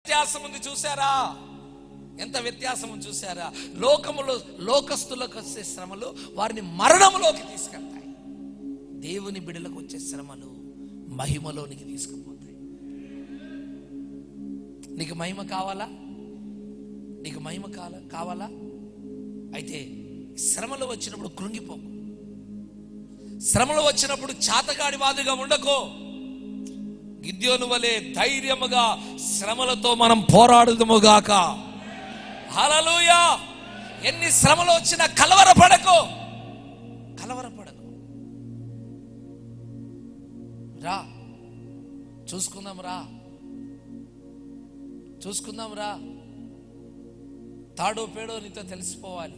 వ్యత్యాసం ఉంది చూసారా? ఎంత వ్యత్యాసం చూసారా? లోకములో లోకస్తులకు వచ్చే శ్రమలు వారిని మరణములోకి తీసుకెళ్తాయి. దేవుని బిడ్డలకు వచ్చే శ్రమలు మహిమలోనికి తీసుకుపోతాయి. నీకు మహిమ కావాలా? నీకు మహిమ కావాలా? అయితే శ్రమలు వచ్చినప్పుడు కృంగిపోకు. శ్రమలు వచ్చినప్పుడు చాతగాడి వాదుగా ఉండకో. గిద్యోను వలె ధైర్యముగా శ్రమలతో మనం పోరాడుదుముగాక. హల్లెలూయా. ఎన్ని శ్రమలు వచ్చినా కలవరపడకు. రా, చూసుకుందాం రా. తాడో పేడో నీతో తెలిసిపోవాలి.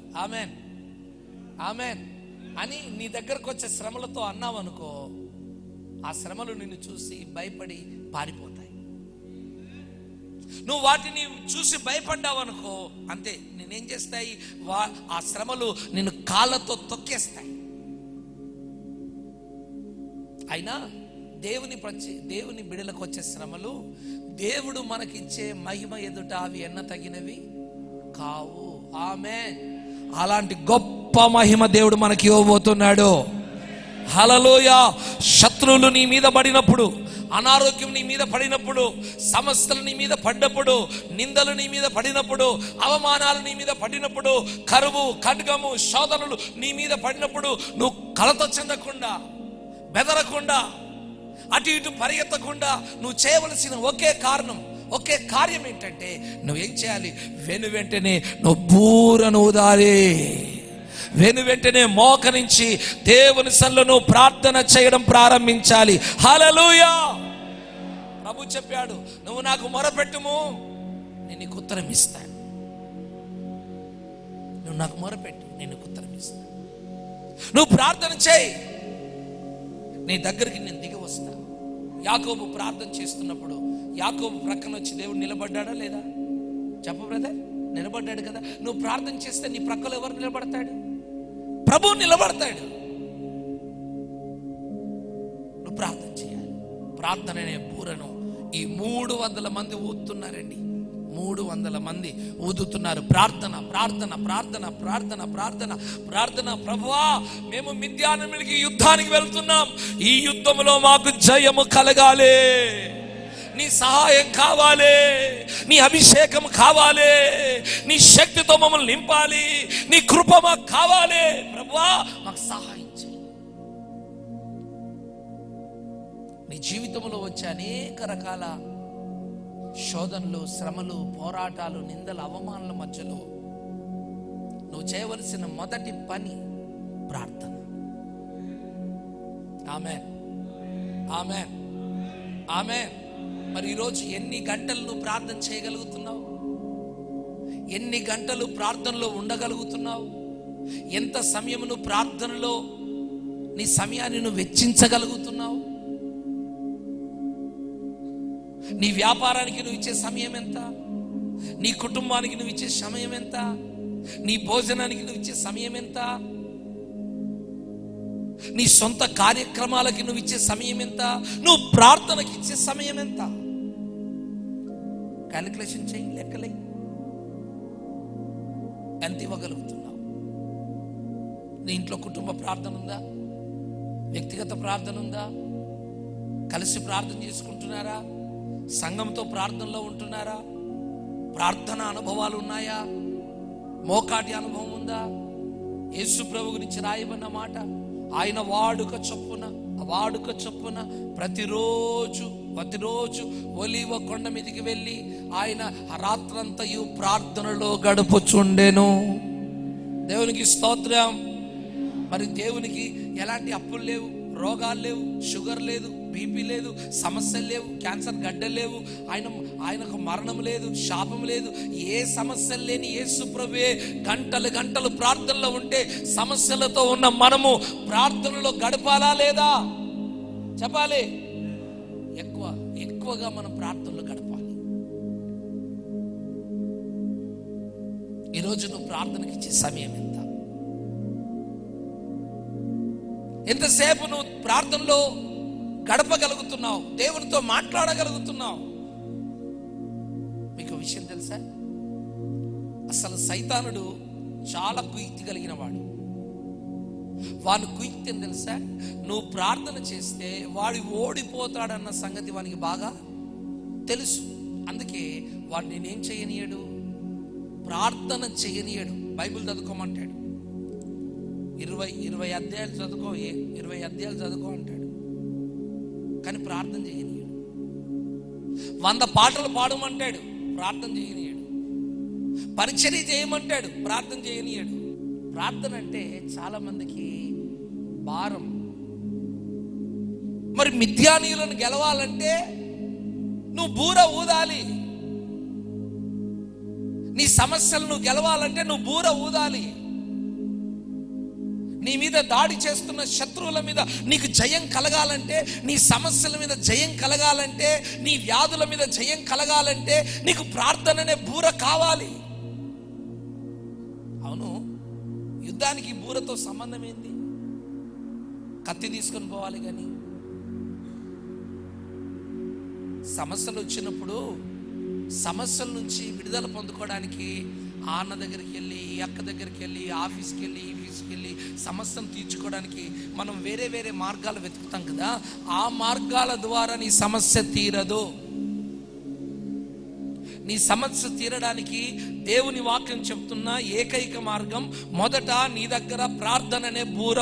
ఆమెన్ అని నీ దగ్గరకు వచ్చే శ్రమలతో అన్నావనుకో, ఆ శ్రమలు నిన్ను చూసి భయపడి పారిపోతాయి. నువ్వు వాటిని చూసి భయపడ్డావనుకో, అంతే, నేనేం చేస్తాయి? ఆ శ్రమలు నిన్ను కాళ్ళతో తొక్కేస్తాయి. అయినా దేవుని బిడలకు వచ్చే శ్రమలు దేవుడు మనకిచ్చే మహిమ ఎదుట అవి ఎన్న తగినవి కావు. ఆమేన్. అలాంటి గొప్ప మహిమ దేవుడు మనకి ఇవ్వబోతున్నాడు. హల్లెలూయా. శత్రువులు నీ మీద పడినప్పుడు, అనారోగ్యం నీ మీద పడినప్పుడు, సమస్యలు నీ మీద పడ్డప్పుడు, నిందలు నీ మీద పడినప్పుడు, అవమానాలు నీ మీద పడినప్పుడు, కరువు, ఖడ్గము, శోధనలు నీ మీద పడినప్పుడు నువ్వు కలత చెందకుండా, బెదరకుండా, అటు ఇటు పరిగెత్తకుండా నువ్వు చేయవలసిన ఒకే కార్యం ఏంటంటే, నువ్వేం చేయాలి? వెంటనే నువ్వు బూరను ఊదాలి. వెంటనే మోకరించి దేవుని సన్నిధిలో నువ్వు ప్రార్థన చేయడం ప్రారంభించాలి. హల్లెలూయా. ప్రభు చెప్పాడు, నువ్వు నాకు మొరపెట్టుము, నేను నీకు ఉత్తరం ఇస్తాను. నువ్వు నాకు మొరపెట్టు, నేను నీకు ఉత్తరం ఇస్తాను. నువ్వు ప్రార్థన చేయి, నీ దగ్గరికి నేను దిగి వస్తా. యాకోబు ప్రార్థన చేస్తున్నప్పుడు యాకోబు ప్రక్కన వచ్చి దేవుడు నిలబడ్డాడా లేదా? చెప్పు బ్రదర్, నిలబడ్డాడు కదా. నువ్వు ప్రార్థన చేస్తే నీ ప్రక్కలో ఎవరు నిలబడతాడు? ప్రభు నిలబడతాడు. నువ్వు ప్రార్థన చేయాలి. ప్రార్థన అనే బూరను ఈ 300 మంది ఊదుతున్నారండి. 300 మంది ఊదుతున్నారు. ప్రార్థన ప్రార్థన ప్రార్థన ప్రార్థన ప్రార్థన ప్రార్థన. ప్రభువా, మేము మిద్యానీయులకి యుద్ధానికి వెళ్తున్నాం. ఈ యుద్ధంలో మాకు జయము కలగాలి. నీ సహాయం కావాలి, నీ అభిషేకం కావాలి, నీ శక్తితో మమ్మల్ని నింపాలి, నీ కృప మాకు కావాలి. ప్రభువా, మాకు సహాయం చేయి. నీ జీవితంలో వచ్చే అనేక రకాల శోధనలు, శ్రమలు, పోరాటాలు, నిందలు, అవమానాల మధ్యలో నువ్వు చేయవలసిన మొదటి పని ప్రార్థన. ఆమేన్, ఆమేన్, ఆమేన్. మరి ఈరోజు ఎన్ని గంటలు నువ్వు ప్రార్థన చేయగలుగుతున్నావు? ఎన్ని గంటలు ప్రార్థనలో ఉండగలుగుతున్నావు? ఎంత సమయం నువ్వు ప్రార్థనలో నీ సమయాన్ని నువ్వు వెచ్చించగలుగుతున్నావు? నీ వ్యాపారానికి నువ్వు ఇచ్చే సమయం ఎంత? నీ కుటుంబానికి నువ్వు ఇచ్చే సమయం ఎంత? నీ భోజనానికి నువ్వు ఇచ్చే సమయం ఎంత? నీ సొంత కార్యక్రమాలకి నువ్వు ఇచ్చే సమయం ఎంత? నువ్వు ప్రార్థనకి ఇచ్చే సమయం ఎంత? క్యాలిక్యులేషన్ చేయి, లెక్కలే. ఎంత ఇవ్వగలుగుతున్నావు? నీ ఇంట్లో కుటుంబ ప్రార్థన ఉందా? వ్యక్తిగత ప్రార్థన ఉందా? కలిసి ప్రార్థన చేసుకుంటున్నారా? సంఘంతో ప్రార్థనలో ఉంటున్నారా? ప్రార్థన అనుభవాలు ఉన్నాయా? మోకాటి అనుభవం ఉందా? యేసు ప్రభు గురించి రాయబడిన మాట, ఆయన వాడుక చొప్పున ప్రతిరోజు ఒలీవ కొండ మీదకి వెళ్ళి ఆయన రాత్రంతయు ప్రార్థనలో గడుపుచుండెను. దేవునికి స్తోత్రం. మరి దేవునికి ఎలాంటి అప్పులు లేవు, రోగాలు లేవు, షుగర్ లేదు, బీపీ లేదు, సమస్యలు లేవు, క్యాన్సర్ గడ్డలు లేవు, ఆయనకు మరణం లేదు, శాపం లేదు, ఏ సమస్యలు లేని యేసు ప్రభువే గంటలు ప్రార్థనలో ఉంటే సమస్యలతో ఉన్న మనము ప్రార్థనలో గడపాలా లేదా? చెప్పాలి. ఎక్కువగా మనం ప్రార్థనలో గడపాలి. ఈరోజు నువ్వు ప్రార్థనకి ఇచ్చే సమయం ఎంత? ఎంతసేపు నువ్వు ప్రార్థనలో గడపగలుగుతున్నావు? దేవునితో మాట్లాడగలుగుతున్నావు? మీకు విషయం తెలుసా? అసలు సైతానుడు చాలా కుయుక్తి కలిగిన వాడు. వాని కుయుక్తి అని తెలుసా? నువ్వు ప్రార్థన చేస్తే వాడు ఓడిపోతాడన్న సంగతి వానికి బాగా తెలుసు. అందుకే వాడు నేనేం చేయనీయడు, ప్రార్థన చేయనీయడు. బైబిల్ చదువుకోమంటాడు, 20 అధ్యాయాలు చదువుకో, 20 అధ్యాయాలు చదువుకో అంటాడు, కానీ ప్రార్థన చేయనీయడు. 100 పాటలు పాడమంటాడు, ప్రార్థన చేయనీయడు. పరిచర్య చేయమంటాడు, ప్రార్థన చేయనీయడు. ప్రార్థన అంటే చాలా మందికి భారం. మరి మిథ్యానీయులను గెలవాలంటే నువ్వు బూర ఊదాలి. నీ సమస్యలను గెలవాలంటే నువ్వు బూర ఊదాలి. నీ మీద దాడి చేస్తున్న శత్రువుల మీద నీకు జయం కలగాలంటే, నీ సమస్యల మీద జయం కలగాలంటే, నీ వ్యాధుల మీద జయం కలగాలంటే నీకు ప్రార్థననే బూర కావాలి. అవును, యుద్ధానికి బూరతో సంబంధం ఏంటి? కత్తి తీసుకొని పోవాలి. కానీ సమస్యలు వచ్చినప్పుడు సమస్యల నుంచి విడుదల పొందుకోవడానికి ఆ అన్న దగ్గరికి వెళ్ళి, ఈ అక్క దగ్గరికి వెళ్ళి, ఆఫీస్కి వెళ్ళి, ఈఫీస్కి వెళ్ళి సమస్యను తీర్చుకోవడానికి మనం వేరే వేరే మార్గాలు వెతుకుతాం కదా. ఆ మార్గాల ద్వారా నీ సమస్య తీరదు. నీ సమస్య తీరడానికి దేవుని వాక్యం చెప్తున్న ఏకైక మార్గం, మొదట నీ దగ్గర ప్రార్థననే బూర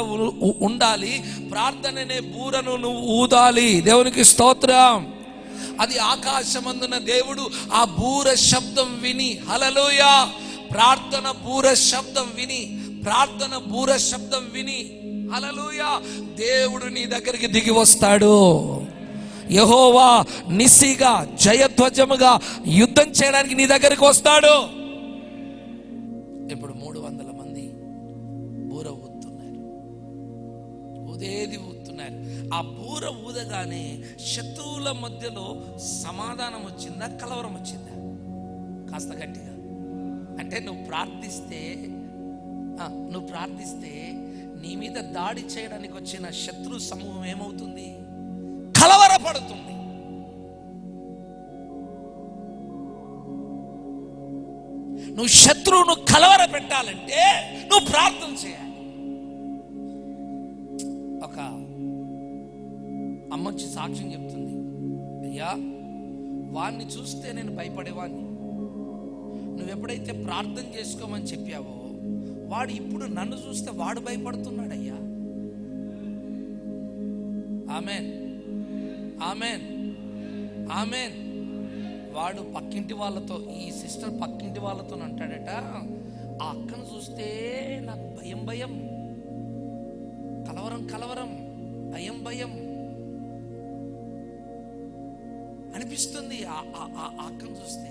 ఉండాలి. ప్రార్థననే బూరను నువ్వు ఊదాలి. దేవునికి స్తోత్రం. అది ఆకాశమందున దేవుడు ఆ బూర శబ్దం విని, హల్లెలూయా, ప్రార్థన బూర శబ్దం విని, ప్రార్థన బూర శబ్దం విని, హల్లెలూయా, దేవుడు నీ దగ్గరికి దిగి వస్తాడు. యెహోవా నిసిగా జయధ్వజముగా యుద్ధం చేయడానికి నీ దగ్గరికి వస్తాడు. ఇప్పుడు 300 మంది బూర ఊదుతున్నారు, ఊదేది ఊదుతున్నారు. ఆ బూర ఊదగానే శత్రువుల మధ్యలో సమాధానం వచ్చిందా, కలవరం వచ్చిందా? కాస్త గట్టిగా అంటే నువ్వు ప్రార్థిస్తే నీ మీద దాడి చేయడానికి వచ్చిన శత్రు సమూహం ఏమవుతుంది? కలవరపడుతుంది. నువ్వు శత్రువును కలవర పెట్టాలంటే నువ్వు ప్రార్థన చేయాలి. ఒక అమ్మొచ్చి సాక్ష్యం చెప్తుంది, అయ్యా వాడిని చూస్తే నేను భయపడేవాడిని, నువ్వు ఎప్పుడైతే ప్రార్థన చేసుకోమని చెప్పావో వాడు ఇప్పుడు నన్ను చూస్తే వాడు భయపడుతున్నాడయ్యా. Amen, amen, amen. వాడు పక్కింటి వాళ్ళతో, ఈ సిస్టర్ పక్కింటి వాళ్ళతో అంటాడట, ఆ అక్కను చూస్తే నాకు భయం భయం, కలవరం కలవరం, భయం భయం అనిపిస్తుంది ఆ అక్కను చూస్తే.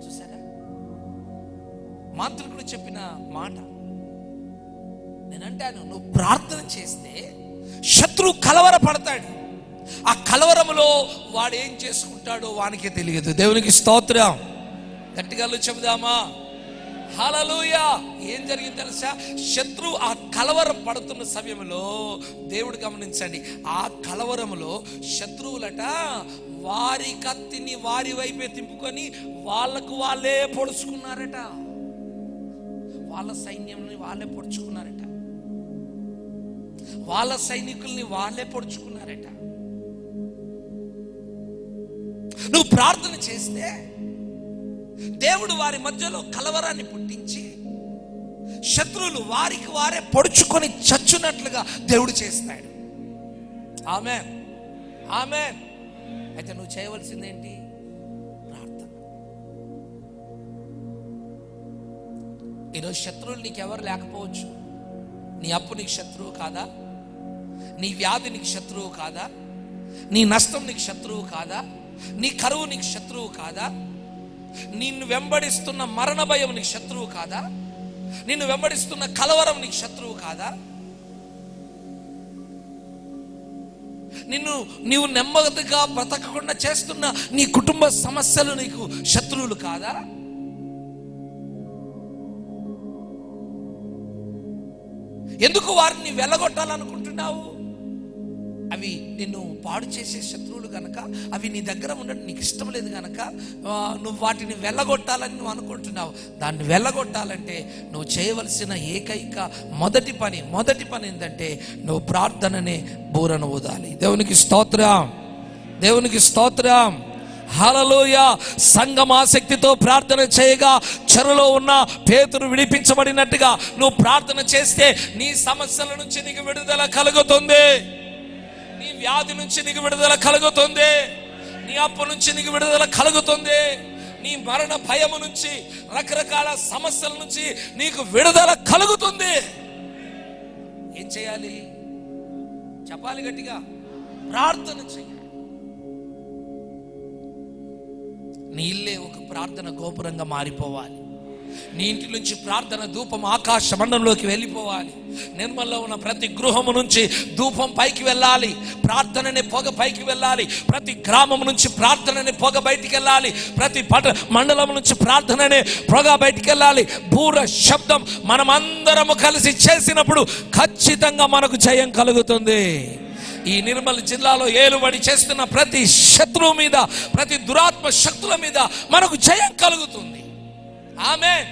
చూసారా మాంత్రికుడు చెప్పిన మాట? నేనంటాను, నువ్వు ప్రార్థన చేస్తే శత్రువు కలవర పడతాడు. ఆ కలవరములో వాడు ఏం చేసుకుంటాడో వానికే తెలియదు. దేవునికి స్తోత్రం. గట్టిగా చెబుదామా? హల్లెలూయా. ఏం జరిగింది తెలుసా? శత్రువు ఆ కలవరం పడుతున్న సమయంలో దేవుడు గమనించండి, ఆ కలవరములో శత్రువులట వారి కత్తిని వారి వైపే తిప్పుకొని వాళ్ళకు వాళ్ళే పొడుచుకున్నారట. వాళ్ళ సైన్యంని వాళ్ళే పొడుచుకున్నారట, వాళ్ళ సైనికుల్ని వాళ్ళే పొడుచుకున్నారట. నువ్వు ప్రార్థన చేస్తే దేవుడు వారి మధ్యలో కలవరాన్ని పుట్టించి శత్రువులు వారికి వారే పొడుచుకొని చచ్చునట్లుగా దేవుడు చేస్తాడు. ఆమేన్, ఆమేన్. అయితే నువ్వు చేయవలసిందేంటి? ప్రార్థన. ఈరోజు శత్రువులు నీకెవరు లేకపోవచ్చు. నీ అప్పు నీకు శత్రువు కాదా? నీ వ్యాధి నీకు శత్రువు కాదా? నీ నష్టం నీకు శత్రువు కాదా? నీ కరువు నీకు శత్రువు కాదా? నిన్ను వెంబడిస్తున్న మరణ భయం నీకు శత్రువు కాదా? నిన్ను వెంబడిస్తున్న కలవరం నీకు శత్రువు కాదా? నీవు నెమ్మదిగా బ్రతకకుండా చేస్తున్న నీ కుటుంబ సమస్యలు నీకు శత్రువులు కాదా? ఎందుకు వారిని వెళ్ళగొట్టాలనుకుంటున్నావు? అవి నిన్ను పాడు చేసే శత్రువులు కనుక, అవి నీ దగ్గర ఉండడం నీకు ఇష్టం లేదు కనుక నువ్వు వాటిని వెళ్ళగొట్టాలని నువ్వు అనుకుంటున్నావు. దాన్ని వెళ్ళగొట్టాలంటే నువ్వు చేయవలసిన ఏకైక మొదటి పని ఏంటంటే నువ్వు ప్రార్థననే బూరను ఊదాలి. దేవునికి స్తోత్రం, దేవునికి స్తోత్రం, హల్లెలూయా. సంఘం ఆసక్తితో ప్రార్థన చేయగా చెరలో ఉన్న పేతురు విడిపించబడినట్టుగా నువ్వు ప్రార్థన చేస్తే నీ సమస్యల నుంచి నీకు విడుదల కలుగుతుంది, నీ వ్యాధి నుంచి నీకు విడుదల కలుగుతుంది, నీ అప్పు నుంచి నీకు విడుదల కలుగుతుంది, నీ మరణ భయము నుంచి, రకరకాల సమస్యల నుంచి నీకు విడుదల కలుగుతుంది. ఏం చేయాలి చెప్పాలి గట్టిగా, ప్రార్థన చేయాలి. నీ ఇల్లే ఒక ప్రార్థన గోపురంగా మారిపోవాలి. నీ ఇంటి నుంచి ప్రార్థన ధూపం ఆకాశ మండలంలోకి వెళ్ళిపోవాలి. నిర్మల్లో ఉన్న ప్రతి గృహము నుంచి ధూపం పైకి వెళ్ళాలి, ప్రార్థనని పొగ పైకి వెళ్ళాలి. ప్రతి గ్రామం నుంచి ప్రార్థనని పొగ బయటికి వెళ్ళాలి. ప్రతి మండలం నుంచి ప్రార్థనని పొగ బయటికి వెళ్ళాలి. బూర శబ్దం మనమందరము కలిసి చేసినప్పుడు ఖచ్చితంగా మనకు జయం కలుగుతుంది. ఈ నిర్మల్ జిల్లాలో ఏలుబడి చేస్తున్న ప్రతి శత్రువు మీద, ప్రతి దురాత్మ శక్తుల మీద మనకు జయం కలుగుతుంది. ఆమేన్.